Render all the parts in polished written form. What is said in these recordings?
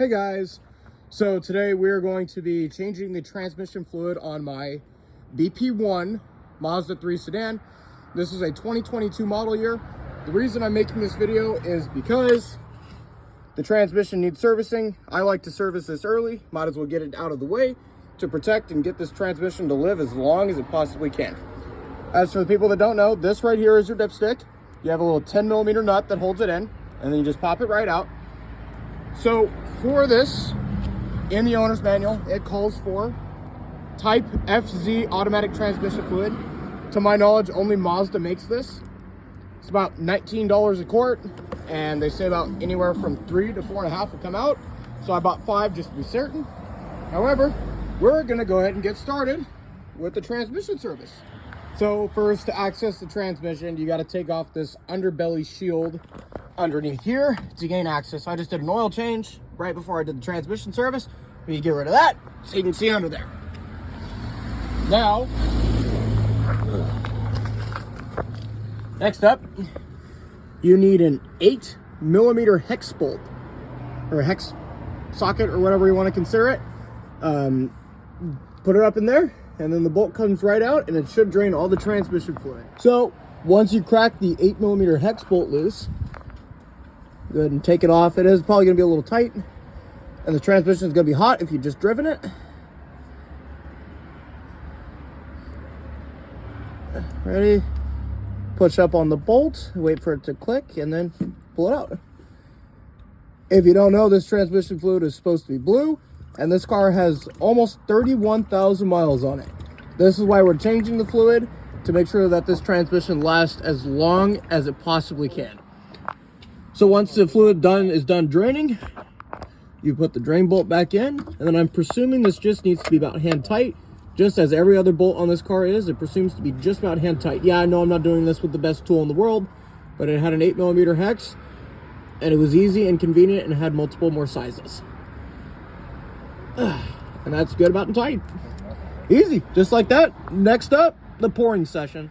Hey guys, so today we're going to be changing the transmission fluid on my BP1 Mazda 3 sedan. This is a 2022 model year. The reason I'm making this video is because the transmission needs servicing. I like to service this early, might as well get it out of the way to protect and get this transmission to live as long as it possibly can. As for the people that don't know, this right here is your dipstick. You have a little 10mm nut that holds it in, and then you just pop it right out. So for this, in the owner's manual, it calls for type FZ automatic transmission fluid. To my knowledge, only Mazda makes this. It's about $19 a quart, and they say about anywhere from 3 to 4.5 will come out. So I bought 5 just to be certain. However, we're gonna go ahead and get started with the transmission service. So first, to access the transmission, you gotta take off this underbelly shield underneath here to gain access. I just did an oil change right before I did the transmission service. You get rid of that so you can see under there. Now, next up, you need an 8mm hex bolt or hex socket or whatever you want to consider it. Put it up in there, and then the bolt comes right out, and it should drain all the transmission fluid. So once you crack the 8mm hex bolt loose, go ahead and take it off. It is probably going to be a little tight, and the transmission is going to be hot if you've just driven it. Ready? Push up on the bolt, wait for it to click, and then pull it out. If you don't know, this transmission fluid is supposed to be blue, and this car has almost 31,000 miles on it. This is why we're changing the fluid, to make sure that this transmission lasts as long as it possibly can. So once the fluid is done draining, you put the drain bolt back in, and then I'm presuming this just needs to be about hand tight, just as every other bolt on this car is. It presumes to be just about hand tight. Yeah, I know I'm not doing this with the best tool in the world, but it had an 8mm hex, and it was easy and convenient, and had multiple more sizes. And that's good about and tight. Easy, just like that. Next up, the pouring session.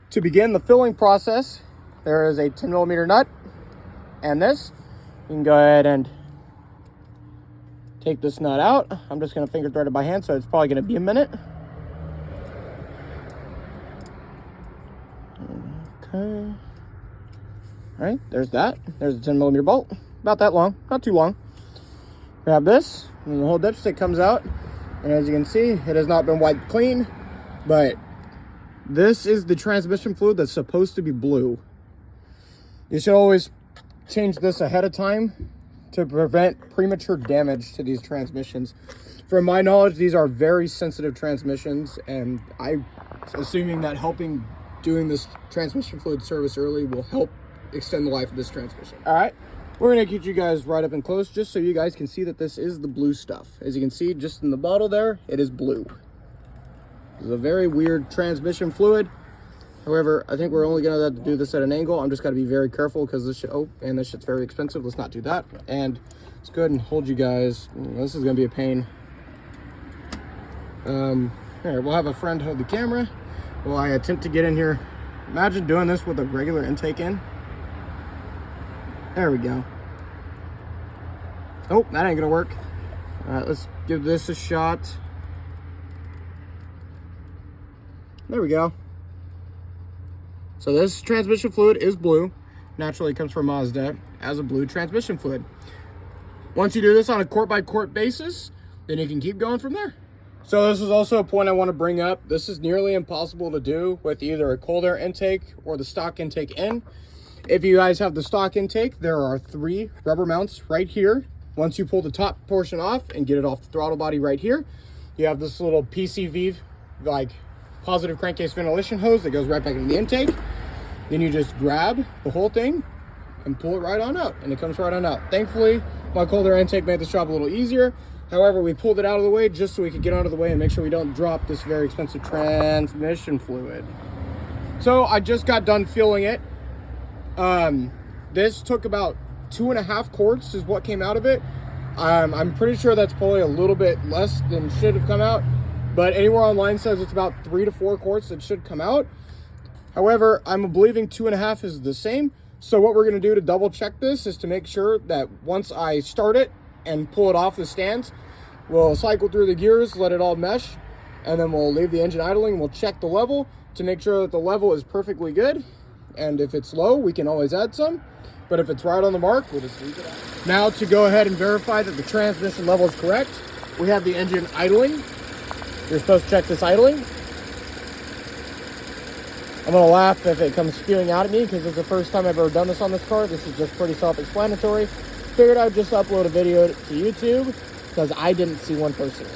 To begin the filling process, there is a 10mm nut, and this. You can go ahead and take this nut out. I'm just going to finger thread it by hand, so it's probably going to be a minute. Okay. All right, there's that. There's a 10mm bolt. About that long, not too long. Grab this, and the whole dipstick comes out. And as you can see, it has not been wiped clean, but this is the transmission fluid that's supposed to be blue. You should always change this ahead of time to prevent premature damage to these transmissions. From my knowledge, these are very sensitive transmissions, and I'm assuming that doing this transmission fluid service early will help extend the life of this transmission. All right, we're gonna get you guys right up and close just so you guys can see that this is the blue stuff. As you can see, just in the bottle there, it is blue. This is a very weird transmission fluid. However, I think we're only gonna have to do this at an angle. I'm just gotta be very careful because this this shit's very expensive. Let's not do that. And let's go ahead and hold you guys. This is gonna be a pain. Here, we'll have a friend hold the camera while I attempt to get in here. Imagine doing this with a regular intake in. There we go. Oh, that ain't gonna work. All right, let's give this a shot. There we go. So this transmission fluid is blue. Naturally, it comes from Mazda as a blue transmission fluid. Once you do this on a quart by quart basis, then you can keep going from there. So this is also a point I want to bring up. This is nearly impossible to do with either a cold air intake or the stock intake in. If you guys have the stock intake, there are 3 rubber mounts right here. Once you pull the top portion off and get it off the throttle body right here, you have this little PCV, like positive crankcase ventilation hose that goes right back into the intake. Then you just grab the whole thing and pull it right on out, and it comes right on out. Thankfully, my cold air intake made this job a little easier. However, we pulled it out of the way just so we could get out of the way and make sure we don't drop this very expensive transmission fluid. So I just got done filling it. This took about 2.5 quarts is what came out of it. I'm pretty sure that's probably a little bit less than should have come out, but anywhere online says it's about 3 to 4 quarts that should come out. However, I'm believing 2.5 is the same. So what we're going to do to double check this is to make sure that once I start it and pull it off the stands. We'll cycle through the gears, let it all mesh, and then we'll leave the engine idling. We'll check the level to make sure that the level is perfectly good. And if it's low, we can always add some. But if it's right on the mark, we'll just leave it out. Now, to go ahead and verify that the transmission level is correct, we have the engine idling. You're supposed to check this idling. I'm gonna laugh if it comes spewing out at me because it's the first time I've ever done this on this car. This is just pretty self-explanatory. Figured I'd just upload a video to YouTube because I didn't see one personally.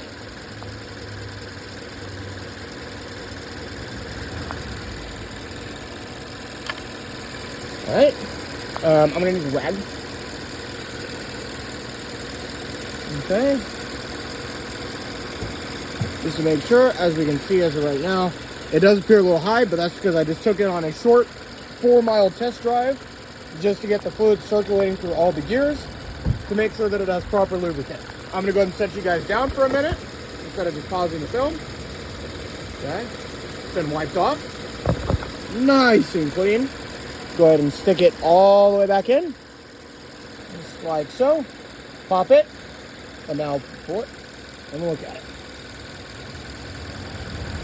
All right, I'm gonna need a rag. Okay. Just to make sure, as we can see as of right now, it does appear a little high, but that's because I just took it on a short 4-mile test drive just to get the fluid circulating through all the gears to make sure that it has proper lubricant. I'm gonna go ahead and set you guys down for a minute instead of just pausing the film. Okay, it's been wiped off. Nice and clean. Go ahead and stick it all the way back in, just like so. Pop it, and now pull it and look at it.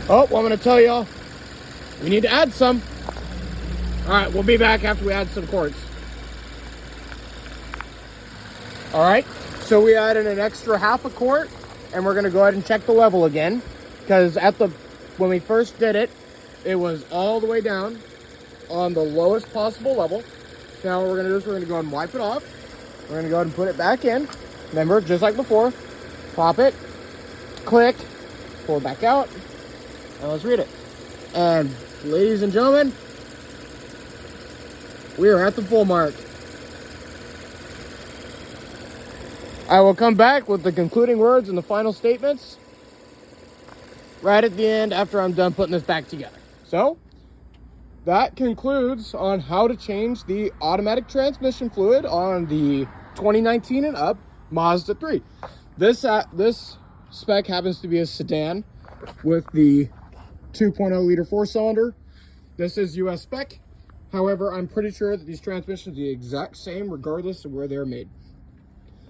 Oh, well, I'm going to tell y'all, we need to add some. All right, we'll be back after we add some quarts. All right, so we added an extra half a quart, and we're going to go ahead and check the level again, because when we first did it, it was all the way down on the lowest possible level. Now what we're going to do is we're going to go ahead and wipe it off. We're going to go ahead and put it back in. Remember, just like before, pop it, click, pull it back out. Now let's read it. And ladies and gentlemen, we are at the full mark. I will come back with the concluding words and the final statements right at the end after I'm done putting this back together. So that concludes on how to change the automatic transmission fluid on the 2019 and up Mazda 3. This spec happens to be a sedan with the 2.0 liter 4-cylinder. This is US spec. However, I'm pretty sure that these transmissions are the exact same regardless of where they're made.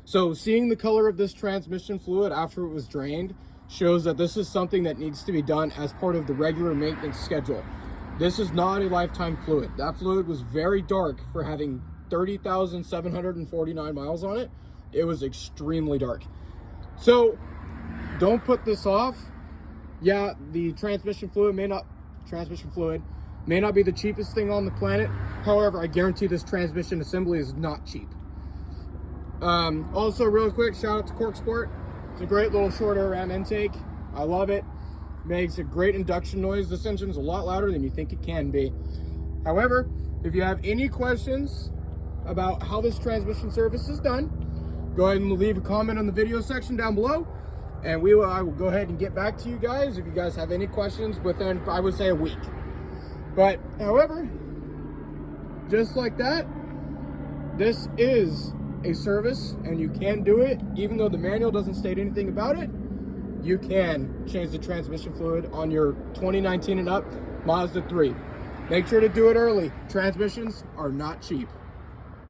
So seeing the color of this transmission fluid after it was drained shows that this is something that needs to be done as part of the regular maintenance schedule. This is not a lifetime fluid. That fluid was very dark for having 30,749 miles on it. It was extremely dark. So don't put this off. Yeah, the transmission fluid may not be the cheapest thing on the planet. However, I guarantee this transmission assembly is not cheap. Also, real quick, shout out to Cork Sport. It's a great little short air ram intake. I love it. Makes a great induction noise. This engine is a lot louder than you think it can be. However, if you have any questions about how this transmission service is done, go ahead and leave a comment on the video section down below, and I will go ahead and get back to you guys if you guys have any questions within, I would say, a week. But however, just like that, this is a service and you can do it. Even though the manual doesn't state anything about it, you can change the transmission fluid on your 2019 and up Mazda 3. Make sure to do it early. Transmissions are not cheap.